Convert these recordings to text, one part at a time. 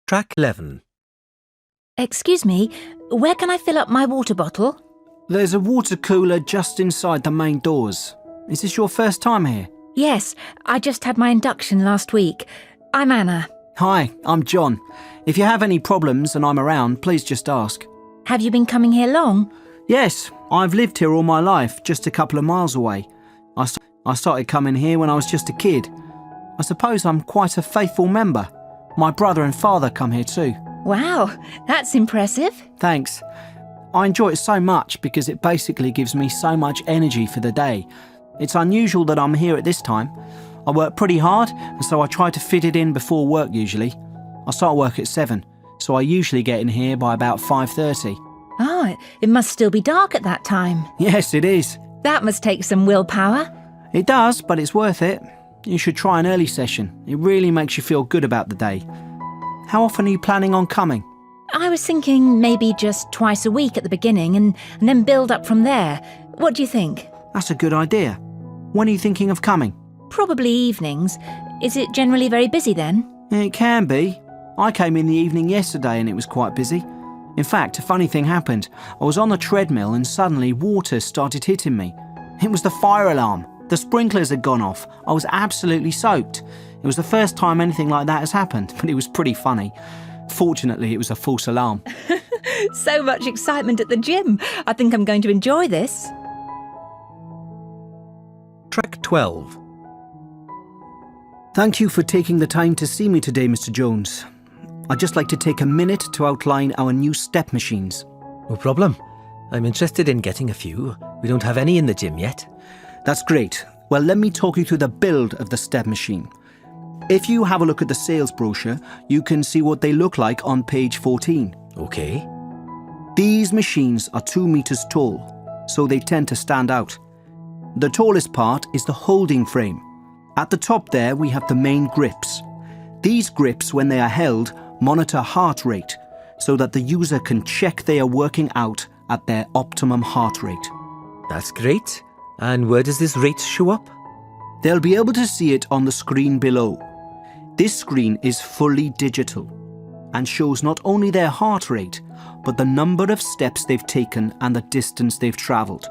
Track 11. Excuse me, where can I fill up my water bottle? There's a water cooler just inside the main doors. Is this your first time here? Yes, I just had my induction last week. I'm Anna. Hi, I'm John. If you have any problems and I'm around, please just ask. Have you been coming here long? Yes, I've lived here all my life, just a couple of miles away. I started coming here when I was just a kid. I suppose I'm quite a faithful member. My brother and father come here too. Wow, that's impressive. Thanks. I enjoy it so much because it basically gives me so much energy for the day. It's unusual that I'm here at this time. I work pretty hard, and so I try to fit it in before work usually. I start work at 7, so I usually get in here by about 5:30. Oh, it must still be dark at that time. Yes, it is. That must take some willpower. It does, but it's worth it. You should try an early session. It really makes you feel good about the day. How often are you planning on coming? I was thinking maybe just twice a week at the beginning and then build up from there. What do you think? That's a good idea. When are you thinking of coming? Probably evenings. Is it generally very busy then? It can be. I came in the evening yesterday and it was quite busy. In fact, a funny thing happened. I was on the treadmill and suddenly water started hitting me. It was the fire alarm. The sprinklers had gone off. I was absolutely soaked. It was the first time anything like that has happened, but it was pretty funny. Fortunately, it was a false alarm. So much excitement at the gym. I think I'm going to enjoy this. Track 12. Thank you for taking the time to see me today, Mr. Jones. I'd just like to take a minute to outline our new step machines. No problem. I'm interested in getting a few. We don't have any in the gym yet. That's great. Well, let me talk you through the build of the step machine. If you have a look at the sales brochure, you can see what they look like on page 14. Okay. These machines are 2 meters tall, so they tend to stand out. The tallest part is the holding frame. At the top there, we have the main grips. These grips, when they are held, monitor heart rate, so that the user can check they are working out at their optimum heart rate. That's great. And where does this rate show up? They'll be able to see it on the screen below. This screen is fully digital and shows not only their heart rate, but the number of steps they've taken and the distance they've travelled.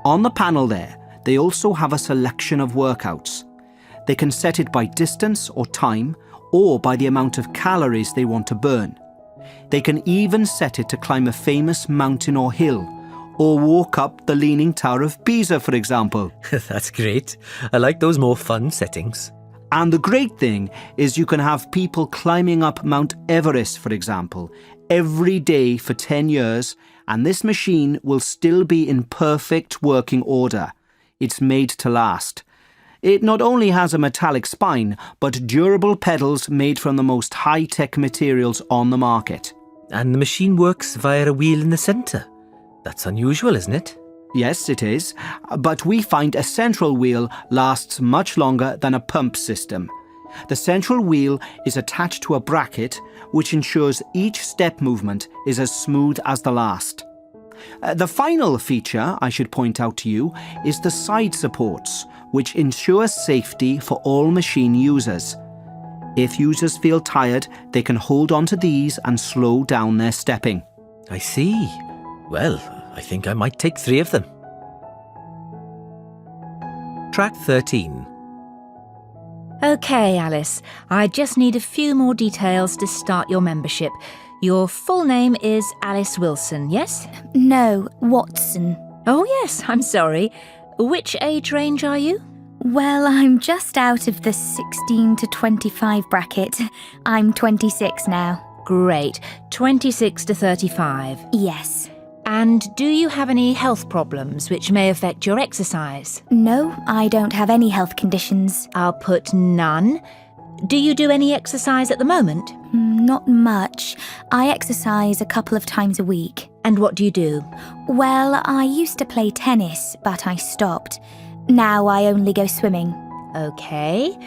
On the panel there, they also have a selection of workouts. They can set it by distance or time, or by the amount of calories they want to burn. They can even set it to climb a famous mountain or hill, or walk up the Leaning Tower of Pisa, for example. That's great. I like those more fun settings. And the great thing is you can have people climbing up Mount Everest, for example, every day for 10 years, and this machine will still be in perfect working order. It's made to last. It not only has a metallic spine, but durable pedals made from the most high-tech materials on the market. And the machine works via a wheel in the centre. That's unusual, isn't it? Yes, it is, but we find a central wheel lasts much longer than a pump system. The central wheel is attached to a bracket which ensures each step movement is as smooth as the last. The final feature I should point out to you is the side supports, which ensure safety for all machine users. If users feel tired, they can hold on to these and slow down their stepping. I see. Well, I think I might take 3 of them. Track 13. Okay, Alice. I just need a few more details to start your membership. Your full name is Alice Wilson, yes? No, Watson. Oh, yes, I'm sorry. Which age range are you? Well, I'm just out of the 16 to 25 bracket. I'm 26 now. Great. 26 to 35. Yes. And do you have any health problems which may affect your exercise? No, I don't have any health conditions. I'll put none. Do you do any exercise at the moment? Not much. I exercise a couple of times a week. And what do you do? Well, I used to play tennis, but I stopped. Now I only go swimming. Okay.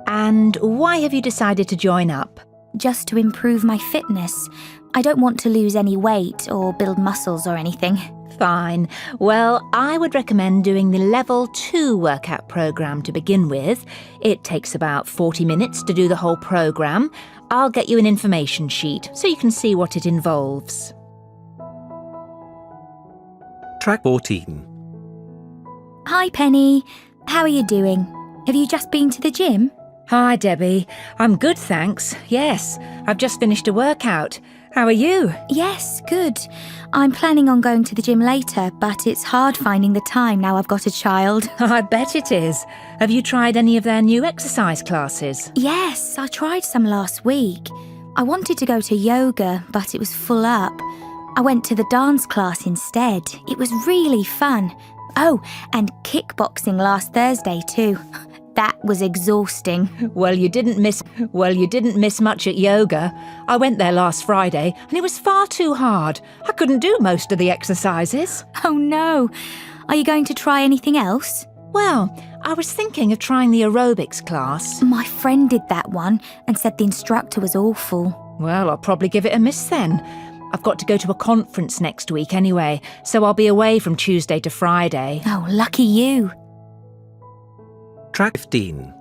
And why have you decided to join up? Just to improve my fitness. I don't want to lose any weight or build muscles or anything. Fine. Well, I would recommend doing the Level 2 workout program to begin with. It takes about 40 minutes to do the whole program. I'll get you an information sheet so you can see what it involves. Track 14. Hi, Penny. How are you doing? Have you just been to the gym? Hi, Debbie. I'm good, thanks. Yes, I've just finished a workout. How are you? Yes, good. I'm planning on going to the gym later, but it's hard finding the time now I've got a child. I bet it is. Have you tried any of their new exercise classes? Yes, I tried some last week. I wanted to go to yoga, but it was full up. I went to the dance class instead. It was really fun. Oh, and kickboxing last Thursday too. That was exhausting. Well, you didn't miss much at yoga. I went there last Friday and it was far too hard. I couldn't do most of the exercises. Oh no. Are you going to try anything else? Well, I was thinking of trying the aerobics class. My friend did that one and said the instructor was awful. Well, I'll probably give it a miss then. I've got to go to a conference next week anyway, so I'll be away from Tuesday to Friday. Oh, lucky you. Track 15.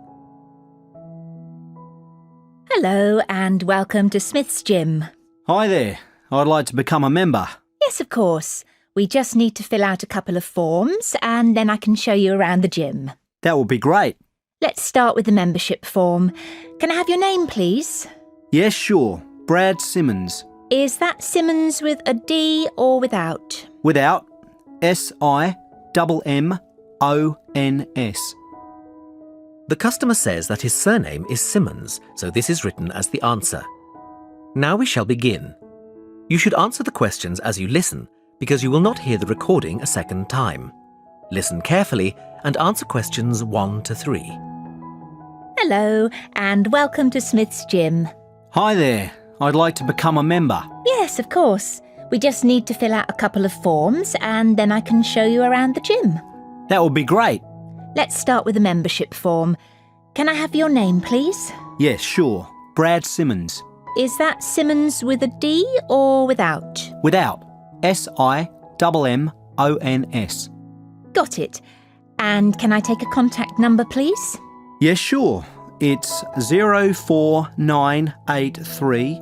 Hello and welcome to Smith's Gym. Hi there. I'd like to become a member. Yes, of course. We just need to fill out a couple of forms and then I can show you around the gym. That would be great. Let's start with the membership form. Can I have your name, please? Yes, sure. Brad Simmons. Is that Simmons with a D or without? Without. SIMMONS. The customer says that his surname is Simmons, so this is written as the answer. Now we shall begin. You should answer the questions as you listen, because you will not hear the recording a second time. Listen carefully and answer questions 1 to 3. Hello and welcome to Smith's Gym. Hi there. I'd like to become a member. Yes, of course. We just need to fill out a couple of forms and then I can show you around the gym. That would be great. Let's start with the membership form. Can I have your name, please? Yes, sure. Brad Simmons. Is that Simmons with a D or without? Without. SIMMONS. Got it. And can I take a contact number, please? Yes, sure. It's 04983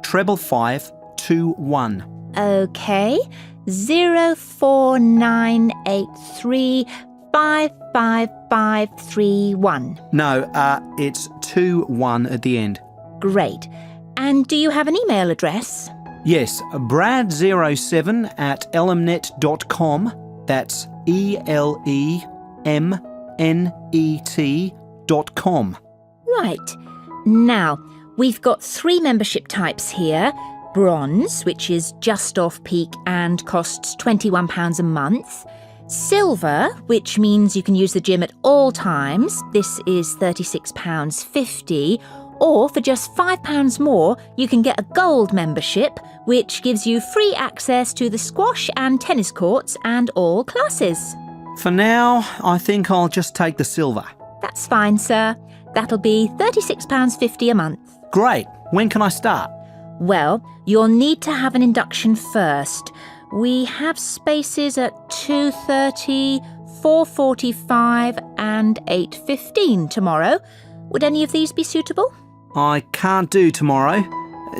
55521. Okay. 04983 55531. No, it's 21 at the end. Great. And do you have an email address? Yes, brad07@elemnet.com. That's ELEMNET.com. Right. Now, we've got 3 membership types here. Bronze, which is just off peak and costs £21 a month. Silver, which means you can use the gym at all times. This is £36.50. Or for just £5 more, you can get a gold membership, which gives you free access to the squash and tennis courts and all classes. For now, I think I'll just take the silver. That's fine, sir. That'll be £36.50 a month. Great. When can I start? Well, you'll need to have an induction first. We have spaces at 2:30, 4:45 and 8:15 tomorrow. Would any of these be suitable? I can't do tomorrow.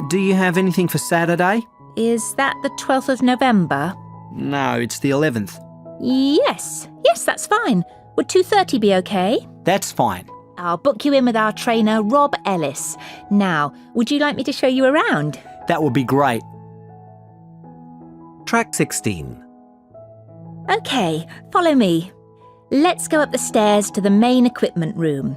Do you have anything for Saturday? Is that the 12th of November? No, it's the 11th. Yes, that's fine. Would 2:30 be okay? That's fine. I'll book you in with our trainer, Rob Ellis. Now, would you like me to show you around? That would be great. Track 16. Okay, follow me. Let's go up the stairs to the main equipment room.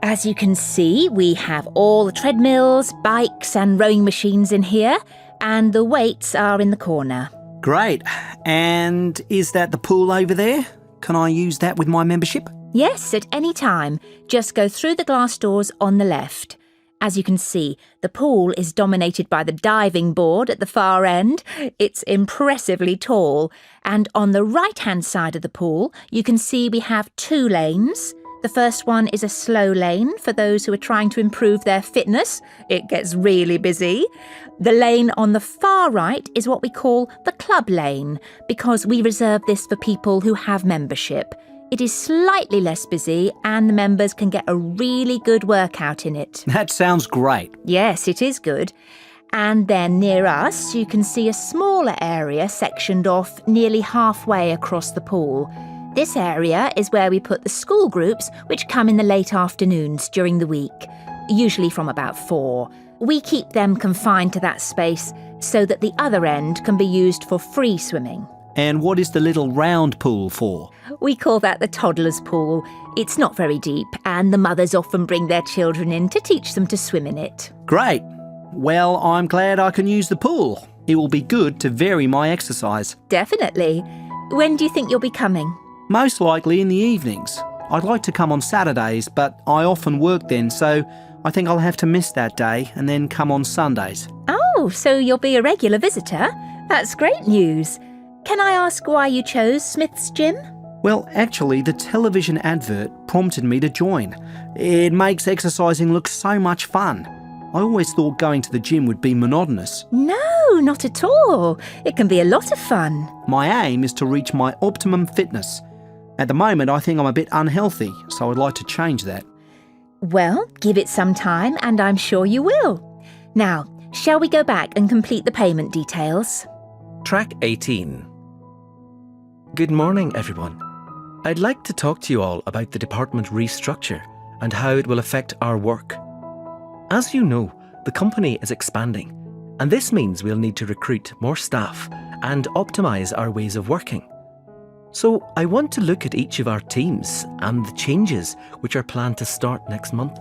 As you can see, we have all the treadmills, bikes and rowing machines in here, and the weights are in the corner. Great. And is that the pool over there? Can I use that with my membership? Yes, at any time. Just go through the glass doors on the left. As you can see, the pool is dominated by the diving board at the far end. It's impressively tall. And on the right-hand side of the pool, you can see we have 2 lanes. The first one is a slow lane for those who are trying to improve their fitness. It gets really busy. The lane on the far right is what we call the club lane, because we reserve this for people who have membership. It is slightly less busy and the members can get a really good workout in it. That sounds great. Yes, it is good. And then near us, you can see a smaller area sectioned off nearly halfway across the pool. This area is where we put the school groups, which come in the late afternoons during the week, usually from about 4. We keep them confined to that space so that the other end can be used for free swimming. And what is the little round pool for? We call that the toddler's pool. It's not very deep, and the mothers often bring their children in to teach them to swim in it. Great. Well, I'm glad I can use the pool. It will be good to vary my exercise. Definitely. When do you think you'll be coming? Most likely in the evenings. I'd like to come on Saturdays, but I often work then, so I think I'll have to miss that day and then come on Sundays. Oh, so you'll be a regular visitor? That's great news. Can I ask why you chose Smith's Gym? Well, actually, the television advert prompted me to join. It makes exercising look so much fun. I always thought going to the gym would be monotonous. No, not at all. It can be a lot of fun. My aim is to reach my optimum fitness. At the moment, I think I'm a bit unhealthy, so I'd like to change that. Well, give it some time and I'm sure you will. Now, shall we go back and complete the payment details? Track 18. Good morning, everyone. I'd like to talk to you all about the department restructure and how it will affect our work. As you know, the company is expanding, and this means we'll need to recruit more staff and optimise our ways of working. So I want to look at each of our teams and the changes which are planned to start next month.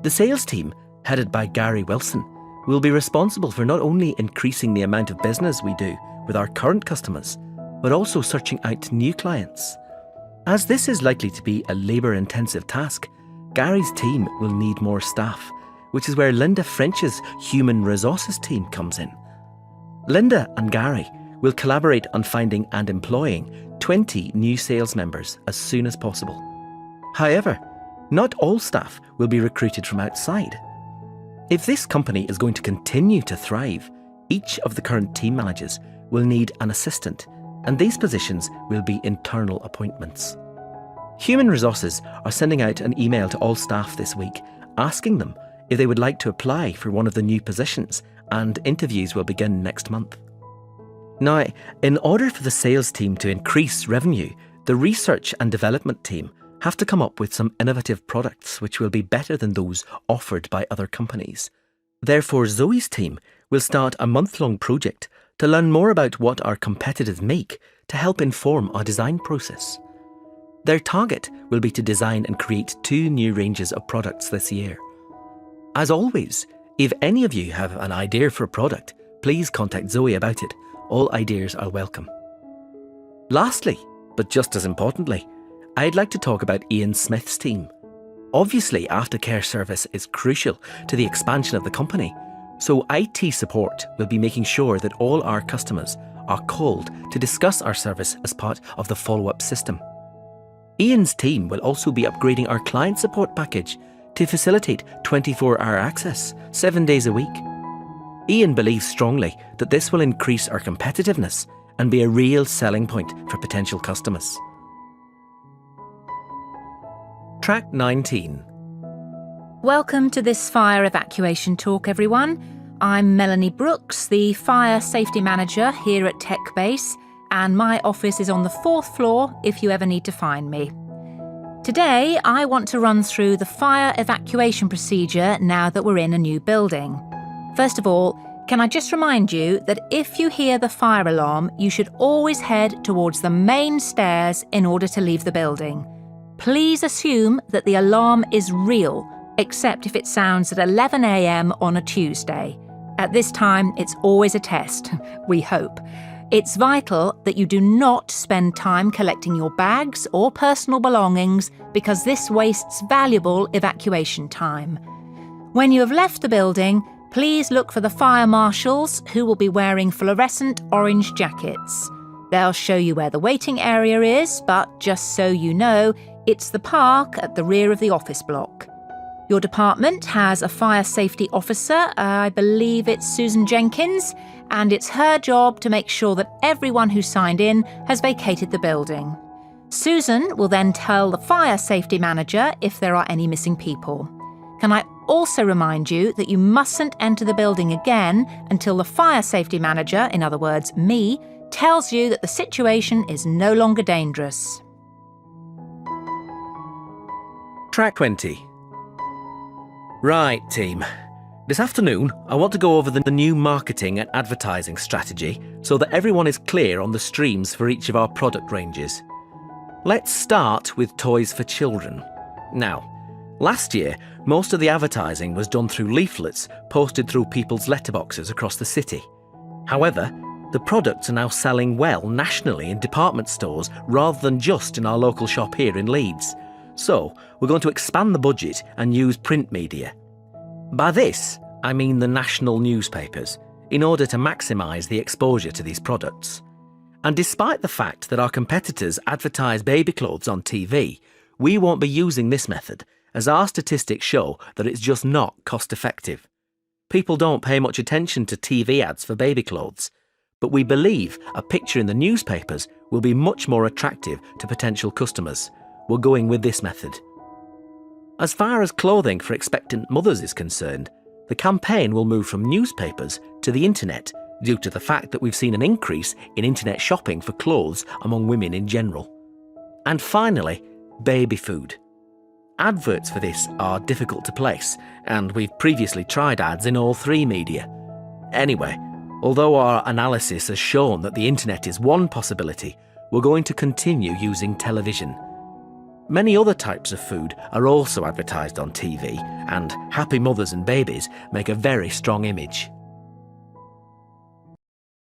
The sales team, headed by Gary Wilson, will be responsible for not only increasing the amount of business we do with our current customers, but also searching out new clients. As this is likely to be a labour-intensive task, Gary's team will need more staff, which is where Linda French's human resources team comes in. Linda and Gary will collaborate on finding and employing 20 new sales members as soon as possible. However, not all staff will be recruited from outside. If this company is going to continue to thrive, each of the current team managers will need an assistant, and these positions will be internal appointments. Human Resources are sending out an email to all staff this week, asking them if they would like to apply for one of the new positions, and interviews will begin next month. Now, in order for the sales team to increase revenue, the research and development team have to come up with some innovative products which will be better than those offered by other companies. Therefore, Zoe's team will start a month-long project to learn more about what our competitors make to help inform our design process. Their target will be to design and create 2 new ranges of products this year. As always, if any of you have an idea for a product, please contact Zoe about it. All ideas are welcome. Lastly, but just as importantly, I'd like to talk about Ian Smith's team. Obviously, aftercare service is crucial to the expansion of the company, so IT support will be making sure that all our customers are called to discuss our service as part of the follow-up system. Ian's team will also be upgrading our client support package to facilitate 24-hour access, 7 days a week. Ian believes strongly that this will increase our competitiveness and be a real selling point for potential customers. Track 19. Welcome to this fire evacuation talk, everyone. I'm Melanie Brooks, the Fire Safety Manager here at Tech Base, and my office is on the 4th floor if you ever need to find me. Today, I want to run through the fire evacuation procedure now that we're in a new building. First of all, can I just remind you that if you hear the fire alarm, you should always head towards the main stairs in order to leave the building. Please assume that the alarm is real, except if it sounds at 11 a.m. on a Tuesday. At this time, it's always a test, we hope. It's vital that you do not spend time collecting your bags or personal belongings because this wastes valuable evacuation time. When you have left the building, please look for the fire marshals who will be wearing fluorescent orange jackets. They'll show you where the waiting area is, but just so you know, it's the park at the rear of the office block. Your department has a fire safety officer, I believe it's Susan Jenkins, and it's her job to make sure that everyone who signed in has vacated the building. Susan will then tell the fire safety manager if there are any missing people. Can I also remind you that you mustn't enter the building again until the fire safety manager, in other words, me, tells you that the situation is no longer dangerous. Track 20. Right, team. This afternoon, I want to go over the new marketing and advertising strategy so that everyone is clear on the streams for each of our product ranges. Let's start with toys for children. Now, last year, most of the advertising was done through leaflets posted through people's letterboxes across the city. However, the products are now selling well nationally in department stores rather than just in our local shop here in Leeds. So, we're going to expand the budget and use print media. By this, I mean the national newspapers, in order to maximise the exposure to these products. And despite the fact that our competitors advertise baby clothes on TV, we won't be using this method, as our statistics show that it's just not cost-effective. People don't pay much attention to TV ads for baby clothes, but we believe a picture in the newspapers will be much more attractive to potential customers. We're going with this method. As far as clothing for expectant mothers is concerned, the campaign will move from newspapers to the internet due to the fact that we've seen an increase in internet shopping for clothes among women in general. And finally, baby food. Adverts for this are difficult to place, and we've previously tried ads in all three media. Anyway, although our analysis has shown that the internet is one possibility, we're going to continue using television. Many other types of food are also advertised on TV, and happy mothers and babies make a very strong image.